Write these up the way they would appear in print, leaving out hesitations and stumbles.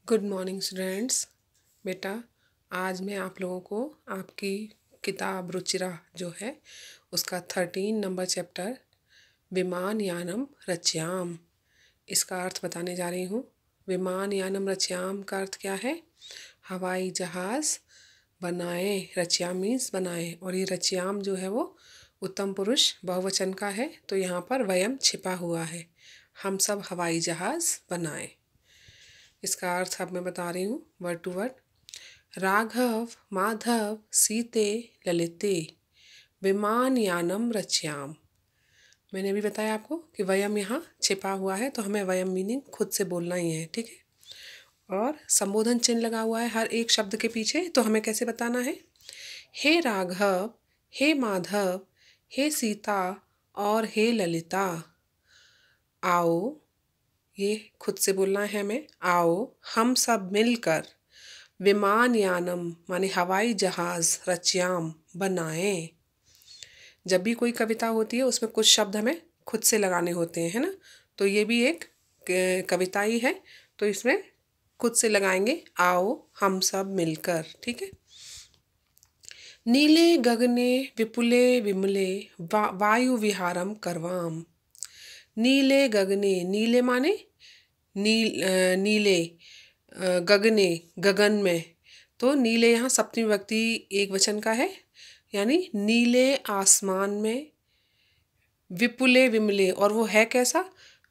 Good morning students. बेटा, आज मैं आप लोगों को आपकी किताब रुचिरा जो है उसका 13 नंबर चैप्टर विमान यानम रचयाम इसका अर्थ बताने जा रही हूँ। विमान यानम रचयाम का अर्थ क्या है? हवाई जहाज़ बनाए। रचयाम मीन्स बनाए, और ये रचयाम जो है वो उत्तम पुरुष बहुवचन का है, तो यहाँ पर वयम छिपा हुआ है। हम सब हवाई जहाज़ बनाए। इसका अर्थ अब मैं बता रही हूँ word to word. Raghav Madhav सीते ललिते विमान यानम रचयाम। मैंने अभी बताया आपको कि वयम यहाँ छिपा हुआ है, तो हमें वयम मीनिंग खुद से बोलना ही है, ठीक है। और संबोधन चिन्ह लगा हुआ है हर एक शब्द के पीछे, तो हमें कैसे बताना है? हे राघव, हे माधव, हे सीता और हे ललिता, आओ। ये खुद से बोलना है हमें। आओ हम सब मिलकर विमान यानम माने हवाई जहाज रचयाम बनाएं। जब भी कोई कविता होती है उसमें कुछ शब्द हमें खुद से लगाने होते हैं, है ना। तो ये भी एक कविता ही है, तो इसमें खुद से लगाएंगे आओ हम सब मिलकर, ठीक है। नीले गगने विपुले विमले वायु विहारम करवाम। नीले गगने, नीले माने नीले, गगने गगन में, तो नीले यहाँ सप्तमी विभक्ति एक वचन का है, यानी नीले आसमान में। विपुले विमले, और वो है कैसा?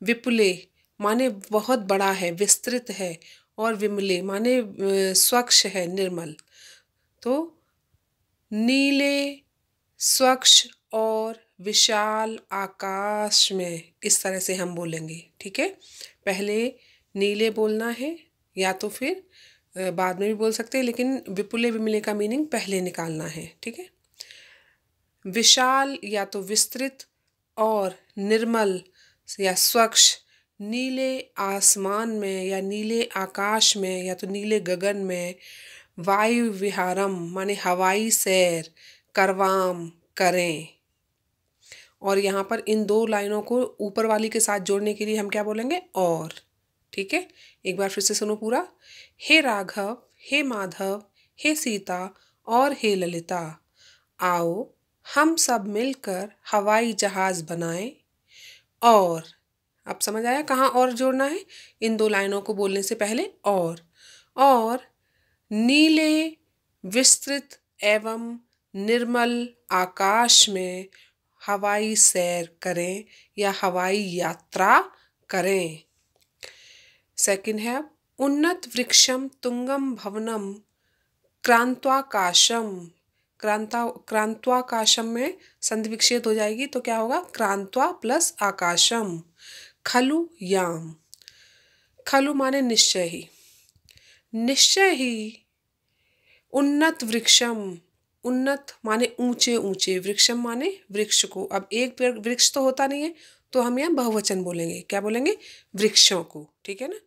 विपुले माने बहुत बड़ा है, विस्तृत है, और विमले माने स्वच्छ है, निर्मल। तो नीले स्वच्छ और विशाल आकाश में, इस तरह से हम बोलेंगे, ठीक है। पहले नीले बोलना है, या तो फिर बाद में भी बोल सकते हैं, लेकिन विपुले विमले का मीनिंग पहले निकालना है, ठीक है। विशाल या तो विस्तृत, और निर्मल या स्वच्छ नीले आसमान में या नीले आकाश में या तो नीले गगन में वायु विहारम माने हवाई सैर करवाम करें। और यहाँ पर इन दो लाइनों को ऊपर वाली के साथ जोड़ने के लिए हम क्या बोलेंगे? और, ठीक है। एक बार फिर से सुनो पूरा। हे राघव, हे माधव, हे सीता और हे ललिता, आओ हम सब मिलकर हवाई जहाज बनाएं। और अब समझ आया कहाँ और जोड़ना है? इन दो लाइनों को बोलने से पहले और नीले विस्तृत एवं निर्मल आकाश में हवाई सैर करें या हवाई यात्रा करें। सेकंड है उन्नत वृक्षम तुंगम भवनम क्रांत्वाकाशम। क्रांत्वाकाशम में संधि विच्छेद हो जाएगी, तो क्या होगा? क्रांत्वा प्लस आकाशम। खलु याम, खलु माने निश्चय ही, निश्चय ही। उन्नत वृक्षम, उन्नत माने ऊंचे ऊंचे, वृक्षम माने वृक्ष को। अब एक वृक्ष तो होता नहीं है, तो हम यहाँ बहुवचन बोलेंगे। क्या बोलेंगे? वृक्षों को, ठीक है ना।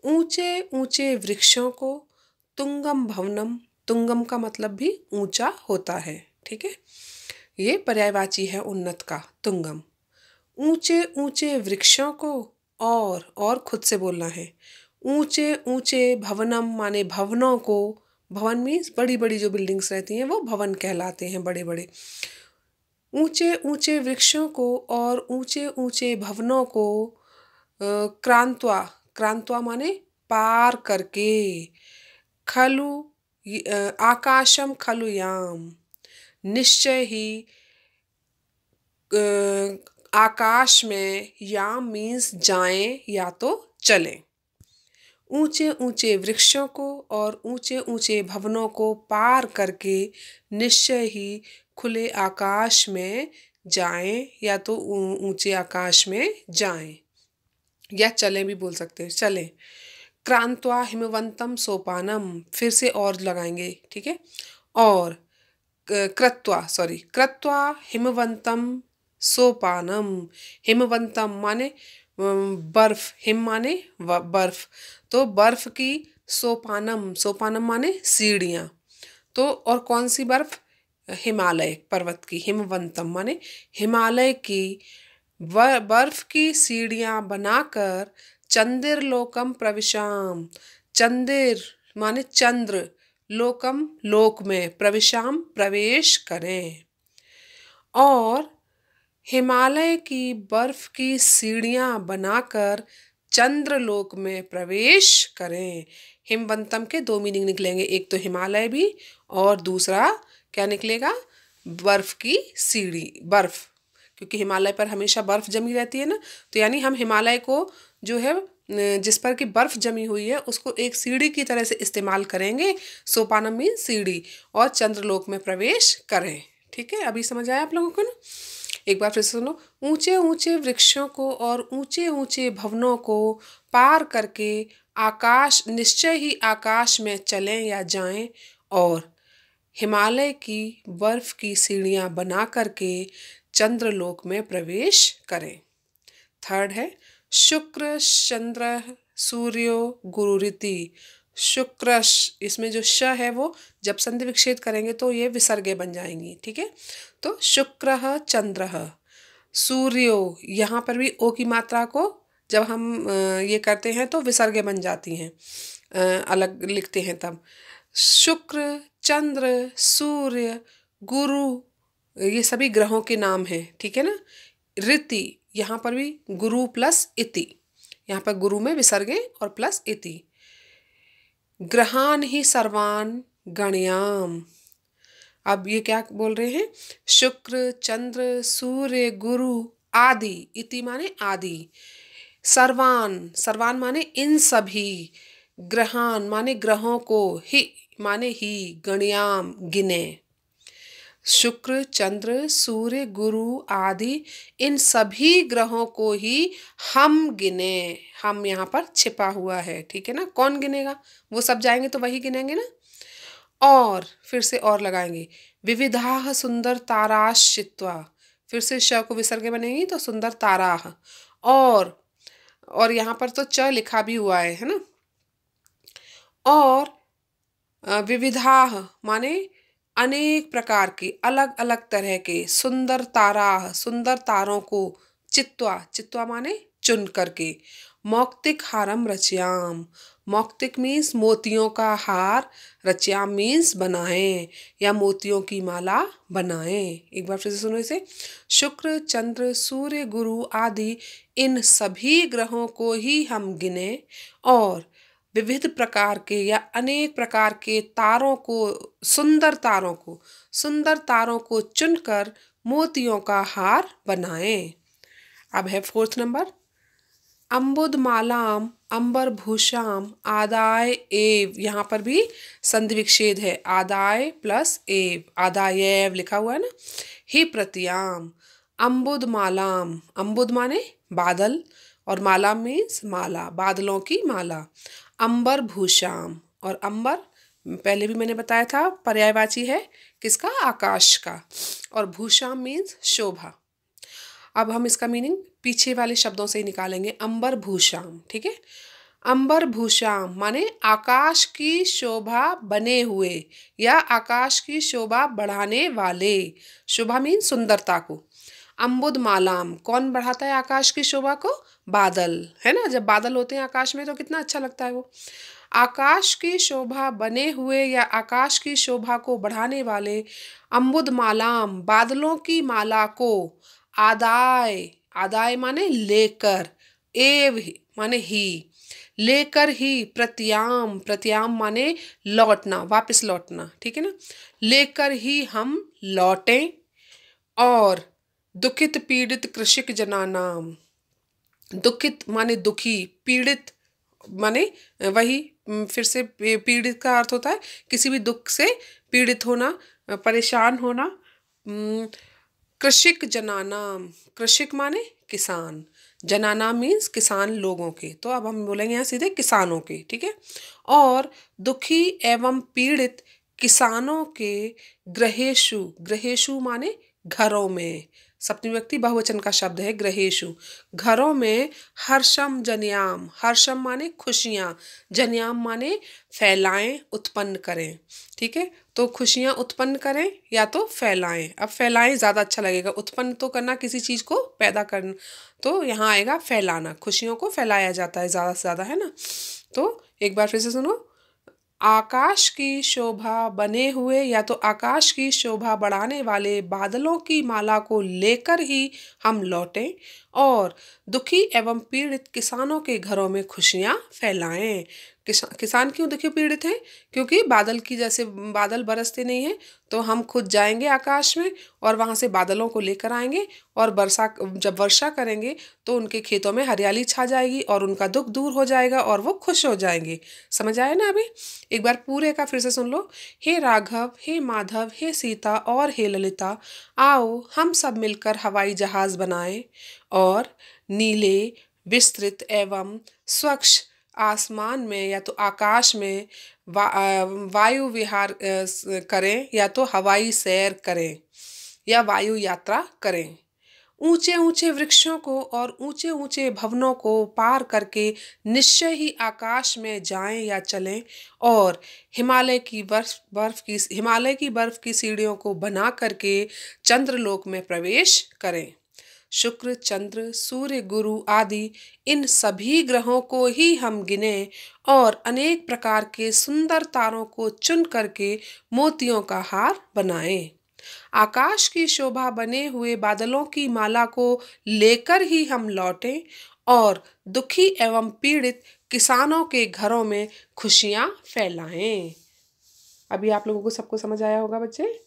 ऊंचे ऊंचे वृक्षों को, तुंगम भवनम, तुंगम का मतलब भी ऊंचा होता है, ठीक है। ये पर्यायवाची है उन्नत का, तुंगम। ऊंचे ऊंचे वृक्षों को, और खुद से बोलना है। ऊंचे ऊंचे भवनम माने भवनों को, भवन मीन्स बड़ी बड़ी जो बिल्डिंग्स रहती हैं वो भवन कहलाते हैं, बड़े बड़े। ऊंचे ऊंचे वृक्षों को और ऊंचे ऊंचे भवनों को क्रांत्वा, क्रांत्वा माने पार करके। खलु आकाशम खलु याम, निश्चय ही आकाश में, याम मीन्स जाएं या तो चलें। ऊंचे ऊंचे वृक्षों को और ऊंचे ऊंचे भवनों को पार करके निश्चय ही खुले आकाश में जाएं या तो ऊंचे आकाश में जाएं, या चलें भी बोल सकते हैं, चलें। क्रांत्वा हिमवंतम सोपानम, फिर से और लगाएंगे, ठीक है। और कृत्वा हिमवंतम सोपानम। हिमवंतम माने बर्फ, हिम माने बर्फ, तो बर्फ की सोपानम, सोपानम माने सीढ़ियाँ। तो और कौन सी बर्फ? हिमालय पर्वत की। हिमवंतम माने हिमालय की बर्फ की सीढ़ियाँ बनाकर चंद्रलोकम प्रविशाम, चंदेर माने चंद्र, लोकम लोक में, प्रविशाम प्रवेश करें। और हिमालय की बर्फ की सीढ़ियां बनाकर चंद्रलोक में प्रवेश करें। हिमवंतम के दो मीनिंग निकलेंगे, एक तो हिमालय भी और दूसरा क्या निकलेगा, बर्फ की सीढ़ी, बर्फ, क्योंकि हिमालय पर हमेशा बर्फ जमी रहती है ना, तो यानी हम हिमालय को जो है जिस पर की बर्फ जमी हुई है उसको एक सीढ़ी की तरह से इस्तेमाल करेंगे। सोपानम मीन सीढ़ी, और चंद्रलोक में प्रवेश करें। ठीक है, अभी समझ आया आप लोगों को ना? एक बार फिर से सुनो। ऊंचे ऊंचे वृक्षों को और ऊंचे ऊंचे भवनों को पार करके आकाश, निश्चय ही आकाश में चलें या जाएं, और हिमालय की बर्फ की सीढ़ियां बना करके चंद्रलोक में प्रवेश करें। थर्ड है शुक्र चंद्र सूर्यो गुरुरिति। शुक्र, इसमें जो श है वो जब संधि विच्छेद करेंगे तो ये विसर्गे बन जाएंगी। ठीक है, तो शुक्र चंद्र, सूर्यो, यहाँ पर भी ओ की मात्रा को जब हम ये करते हैं तो विसर्गे बन जाती हैं, अलग लिखते हैं तब। शुक्र, चंद्र, सूर्य, गुरु, ये सभी ग्रहों के नाम हैं। ठीक है ना। ऋति, यहाँ पर भी गुरु प्लस इति, यहाँ पर गुरु में विसर्गे और प्लस इति। ग्रहान ही सर्वान गणयाम। अब ये क्या बोल रहे हैं, शुक्र चंद्र सूर्य गुरु आदि, इति माने आदि, सर्वान, सर्वान माने इन सभी, ग्रहान माने ग्रहों को, ही माने ही, गणयाम गिने। शुक्र चंद्र सूर्य गुरु आदि इन सभी ग्रहों को ही हम गिने। हम यहाँ पर छिपा हुआ है। ठीक है ना, कौन गिनेगा, वो सब जाएंगे तो वही गिनेंगे ना। और फिर से और लगाएंगे, विविधाः सुंदर ताराश चित्वा, फिर से श को विसर्गे बनेगी तो सुंदर ताराह, और यहाँ पर तो च लिखा भी हुआ है ना। और विविधाः माने अनेक प्रकार के, अलग अलग तरह के, सुंदर तारा, सुंदर तारों को, चित्वा, चित्वा माने चुन करके, मौक्तिक हारम रचयाम, मौक्तिक मीन्स मोतियों का हार, रचयाम मीन्स बनाएं या मोतियों की माला बनाएं। एक बार फिर से सुनो इसे। शुक्र चंद्र सूर्य गुरु आदि इन सभी ग्रहों को ही हम गिने, और विविध प्रकार के या अनेक प्रकार के तारों को, सुंदर तारों को चुनकर मोतियों का हार बनाएं। अब है फोर्थ नंबर, अम्बुदमालाम अंबर भूषाम आदाय एव, यहाँ पर भी संधि विच्छेद है, आदाय प्लस एव, आदायेव लिखा हुआ है ना। ही प्रतियाम, अम्बुदमालाम, अम्बुद माने बादल और माला मीन्स माला, बादलों की माला। अंबर भूषाम, और अंबर पहले भी मैंने बताया था पर्यायवाची है किसका, आकाश का, और भूषाम मीन्स शोभा। अब हम इसका मीनिंग पीछे वाले शब्दों से ही निकालेंगे, अंबर भूषाम। ठीक है, अंबर भूषाम माने आकाश की शोभा बने हुए या आकाश की शोभा बढ़ाने वाले, शोभा मीन्स सुंदरता को। अम्बुद मालाम, कौन बढ़ाता है आकाश की शोभा को, बादल, है ना। जब बादल होते हैं आकाश में तो कितना अच्छा लगता है वो। आकाश की शोभा बने हुए या आकाश की शोभा को बढ़ाने वाले अम्बुद मालाम, बादलों की माला को, आदाय, आदाय माने लेकर, एव माने ही, लेकर ही, प्रत्याम, प्रत्याम माने लौटना, वापस लौटना। ठीक है ना, लेकर ही हम लौटें। और दुखित पीड़ित कृषिक जनानाम, दुखित माने दुखी, पीड़ित माने वही, फिर से पीड़ित का अर्थ होता है किसी भी दुख से पीड़ित होना, परेशान होना। कृषिक जनानाम, कृषिक माने किसान, जनानाम मीन्स किसान लोगों के, तो अब हम बोलेंगे यहाँ सीधे किसानों के। ठीक है, और दुखी एवं पीड़ित किसानों के ग्रहेशु, ग्रहेशु माने घरों में, सप्तमी विभक्ति बहुवचन का शब्द है ग्रहेशु, घरों में। हर्षम जन्याम, हर्षम माने खुशियाँ, जन्याम माने फैलाएं, उत्पन्न करें। ठीक है, तो खुशियाँ उत्पन्न करें या तो फैलाएं। अब फैलाएं ज़्यादा अच्छा लगेगा, उत्पन्न तो करना किसी चीज़ को पैदा करना, तो यहाँ आएगा फैलाना, खुशियों को फैलाया जाता है ज़्यादा से ज़्यादा, है ना। तो एक बार फिर से सुनो। आकाश की शोभा बने हुए या तो आकाश की शोभा बढ़ाने वाले बादलों की माला को लेकर ही हम लौटें और दुखी एवं पीड़ित किसानों के घरों में खुशियां फैलाएं। किसान क्यों दुखी पीड़ित हैं? क्योंकि बादल की जैसे बादल बरसते नहीं हैं, तो हम खुद जाएंगे आकाश में और वहां से बादलों को लेकर आएंगे और जब वर्षा करेंगे तो उनके खेतों में हरियाली छा जाएगी और उनका दुख दूर हो जाएगा और वो खुश हो जाएंगे। समझ आया ना अभी? एक बार पूरे का फिर से सुन लो। हे राघव, हे माधव, हे सीता और हे ललिता, आओ हम सब मिलकर हवाई जहाज बनाएं और नीले, विस्तृत एवं स्वच्छ आसमान में या तो आकाश में वायु विहार करें या तो हवाई सैर करें या वायु यात्रा करें। ऊंचे ऊंचे वृक्षों को और ऊंचे ऊंचे भवनों को पार करके निश्चय ही आकाश में जाएं या चलें और हिमालय की बर्फ की सीढ़ियों को बना करके चंद्रलोक में प्रवेश करें। शुक्र, चंद्र, सूर्य, गुरु आदि इन सभी ग्रहों को ही हम गिने और अनेक प्रकार के सुंदर तारों को चुन करके मोतियों का हार बनाएं। आकाश की शोभा बने हुए बादलों की माला को लेकर ही हम लौटें और दुखी एवं पीड़ित किसानों के घरों में खुशियां फैलाएं। अभी आप लोगों को सबको समझ आया होगा बच्चे?